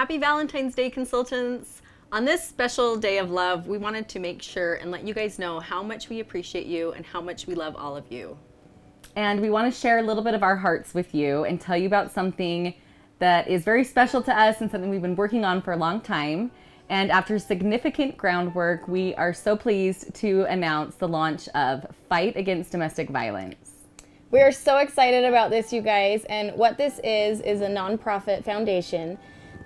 Happy Valentine's Day, consultants. On this special day of love, we wanted to make sure and let you guys know how much we appreciate you and how much we love all of you. And we want to share a little bit of our hearts with you and tell you about something that is very special to us and something we've been working on for a long time. And after significant groundwork, we are so pleased to announce the launch of Fight Against Domestic Violence. We are so excited about this, you guys, and what this is a nonprofit foundation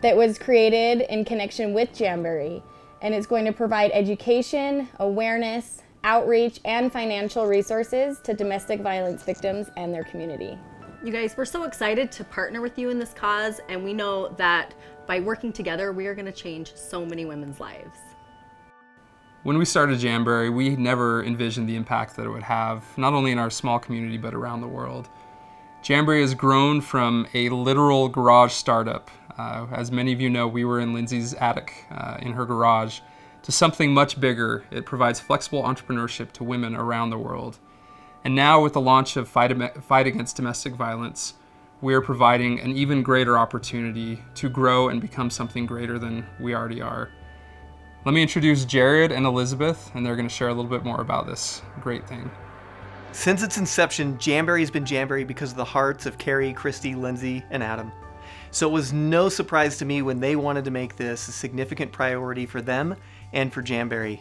that was created in connection with Jamberry, and it's going to provide education, awareness, outreach, and financial resources to domestic violence victims and their community. You guys, we're so excited to partner with you in this cause, and we know that by working together, we are going to change so many women's lives. When we started Jamberry, we never envisioned the impact that it would have, not only in our small community, but around the world. Jamberry has grown from a literal garage startup. As many of you know, we were in Lindsay's attic in her garage, to something much bigger. It provides flexible entrepreneurship to women around the world. And now with the launch of Fight Against Domestic Violence, we are providing an even greater opportunity to grow and become something greater than we already are. Let me introduce Jared and Elizabeth, and they're going to share a little bit more about this great thing. Since its inception, Jamberry has been Jamberry because of the hearts of Carrie, Christy, Lindsay, and Adam. So it was no surprise to me when they wanted to make this a significant priority for them and for Jamberry.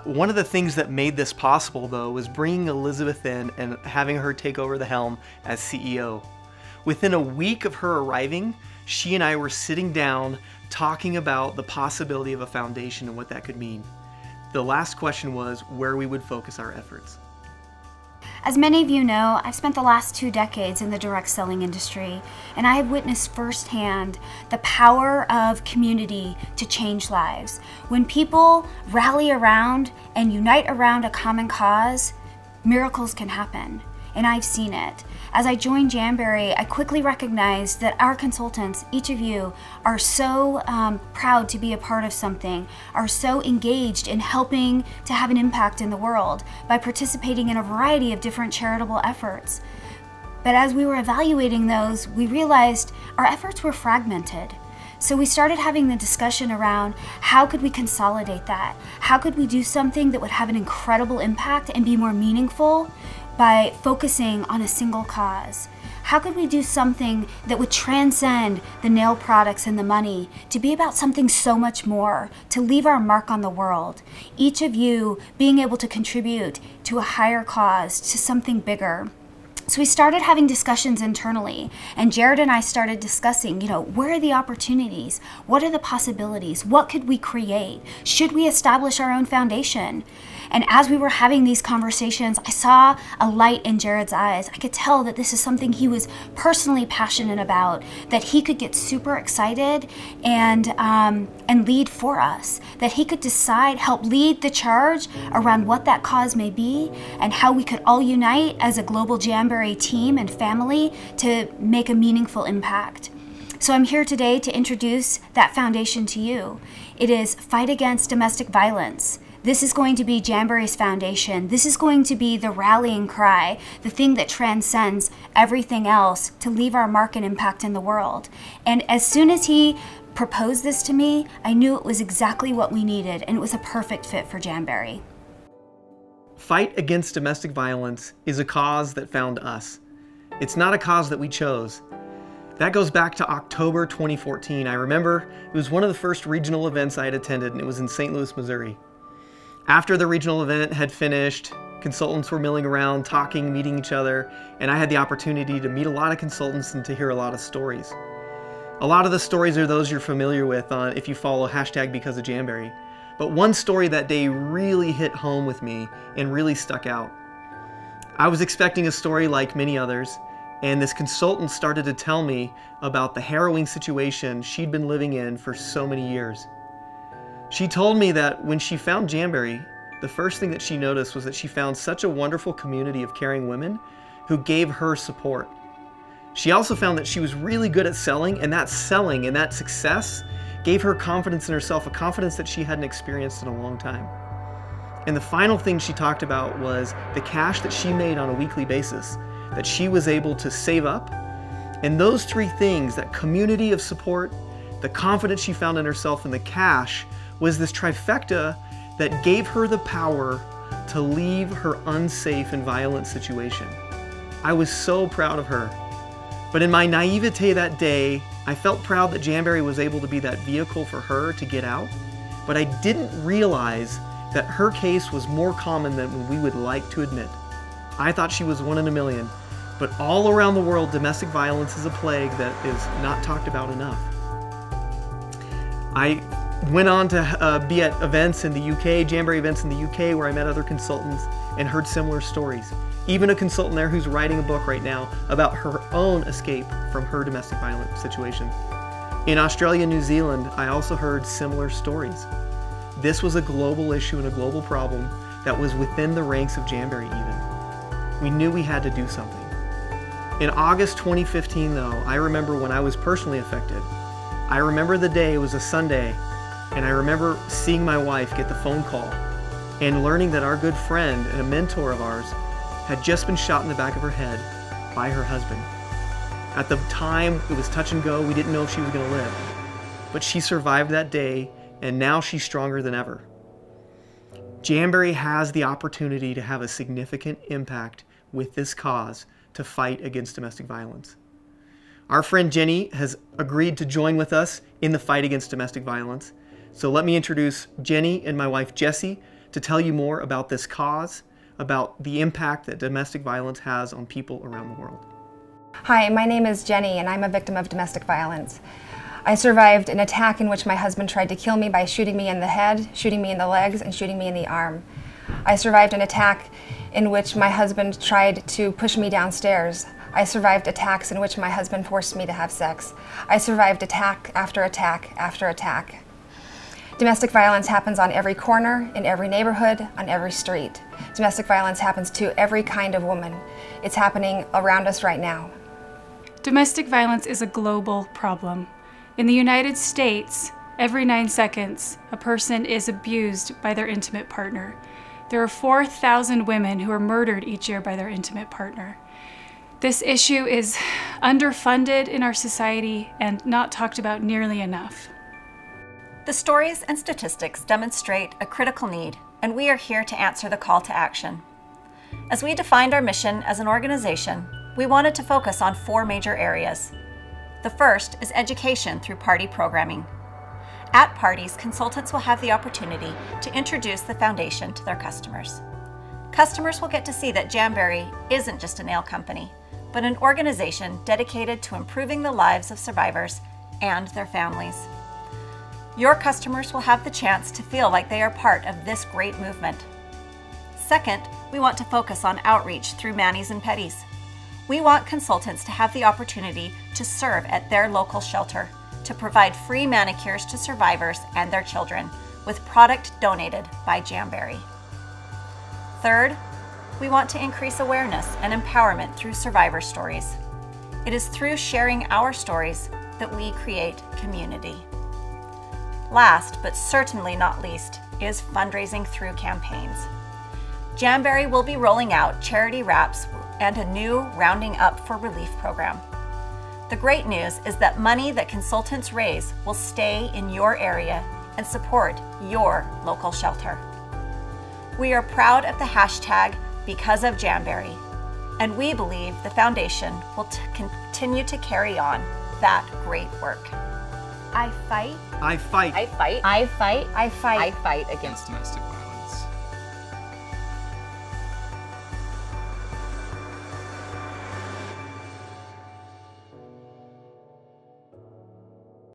One of the things that made this possible, though, was bringing Elizabeth in and having her take over the helm as CEO. Within a week of her arriving, she and I were sitting down talking about the possibility of a foundation and what that could mean. The last question was where we would focus our efforts. As many of you know, I've spent the last 2 decades in the direct selling industry, and I have witnessed firsthand the power of community to change lives. When people rally around and unite around a common cause, miracles can happen, and I've seen it. As I joined Jamberry, I quickly recognized that our consultants, each of you, are so proud to be a part of something, are so engaged in helping to have an impact in the world by participating in a variety of different charitable efforts. But as we were evaluating those, we realized our efforts were fragmented. So we started having the discussion around how could we consolidate that? How could we do something that would have an incredible impact and be more meaningful by focusing on a single cause? How could we do something that would transcend the nail products and the money to be about something so much more, to leave our mark on the world? Each of you being able to contribute to a higher cause, to something bigger. So we started having discussions internally, and Jared and I started discussing, where are the opportunities? What are the possibilities? What could we create? Should we establish our own foundation? And as we were having these conversations, I saw a light in Jared's eyes. I could tell that this is something he was personally passionate about, that he could get super excited and lead for us, that he could decide, help lead the charge around what that cause may be and how we could all unite as a global Jamberry team and family to make a meaningful impact. So I'm here today to introduce that foundation to you. It is Fight Against Domestic Violence. This is going to be Jamberry's foundation. This is going to be the rallying cry, the thing that transcends everything else to leave our mark and impact in the world. And as soon as he proposed this to me, I knew it was exactly what we needed, and it was a perfect fit for Jamberry. Fight Against Domestic Violence is a cause that found us. It's not a cause that we chose. That goes back to October 2014. I remember it was one of the first regional events I had attended, and it was in St. Louis, Missouri. After the regional event had finished, consultants were milling around, talking, meeting each other, and I had the opportunity to meet a lot of consultants and to hear a lot of stories. A lot of the stories are those you're familiar with if you follow #BecauseOfJamberry. But one story that day really hit home with me and really stuck out. I was expecting a story like many others, and this consultant started to tell me about the harrowing situation she'd been living in for so many years. She told me that when she found Jamberry, the first thing that she noticed was that she found such a wonderful community of caring women who gave her support. She also found that she was really good at selling, and that success gave her confidence in herself, a confidence that she hadn't experienced in a long time. And the final thing she talked about was the cash that she made on a weekly basis, that she was able to save up. And those three things, that community of support, the confidence she found in herself, and the cash was this trifecta that gave her the power to leave her unsafe and violent situation. I was so proud of her. But in my naivete that day, I felt proud that Jamberry was able to be that vehicle for her to get out, but I didn't realize that her case was more common than we would like to admit. I thought she was 1 in a million, but all around the world, domestic violence is a plague that is not talked about enough. I went on to be at events in the UK, Jamberry events in the UK, where I met other consultants and heard similar stories. Even a consultant there who's writing a book right now about her own escape from her domestic violence situation. In Australia and New Zealand, I also heard similar stories. This was a global issue and a global problem that was within the ranks of Jamberry even. We knew we had to do something. In August 2015 though, I remember when I was personally affected. I remember the day, it was a Sunday, and I remember seeing my wife get the phone call and learning that our good friend and a mentor of ours had just been shot in the back of her head by her husband. At the time, it was touch and go. We didn't know if she was going to live. But she survived that day, and now she's stronger than ever. Jamberry has the opportunity to have a significant impact with this cause to fight against domestic violence. Our friend Jenny has agreed to join with us in the fight against domestic violence. So let me introduce Jenny and my wife Jessie to tell you more about this cause, about the impact that domestic violence has on people around the world. Hi, my name is Jenny and I'm a victim of domestic violence. I survived an attack in which my husband tried to kill me by shooting me in the head, shooting me in the legs, and shooting me in the arm. I survived an attack in which my husband tried to push me downstairs. I survived attacks in which my husband forced me to have sex. I survived attack after attack after attack. Domestic violence happens on every corner, in every neighborhood, on every street. Domestic violence happens to every kind of woman. It's happening around us right now. Domestic violence is a global problem. In the United States, every 9 seconds, a person is abused by their intimate partner. There are 4,000 women who are murdered each year by their intimate partner. This issue is underfunded in our society and not talked about nearly enough. The stories and statistics demonstrate a critical need, and we are here to answer the call to action. As we defined our mission as an organization, we wanted to focus on 4 major areas. The first is education through party programming. At parties, consultants will have the opportunity to introduce the foundation to their customers. Customers will get to see that Jamberry isn't just a nail company, but an organization dedicated to improving the lives of survivors and their families. Your customers will have the chance to feel like they are part of this great movement. Second, we want to focus on outreach through Manis and Petties. We want consultants to have the opportunity to serve at their local shelter, to provide free manicures to survivors and their children with product donated by Jamberry. Third, we want to increase awareness and empowerment through survivor stories. It is through sharing our stories that we create community. Last, but certainly not least, is fundraising through campaigns. Jamberry will be rolling out charity wraps and a new Rounding Up for Relief program. The great news is that money that consultants raise will stay in your area and support your local shelter. We are proud of the hashtag Because of Jamberry, and we believe the foundation will continue to carry on that great work. I fight. I fight. I fight. I fight. I fight. I fight against Domestic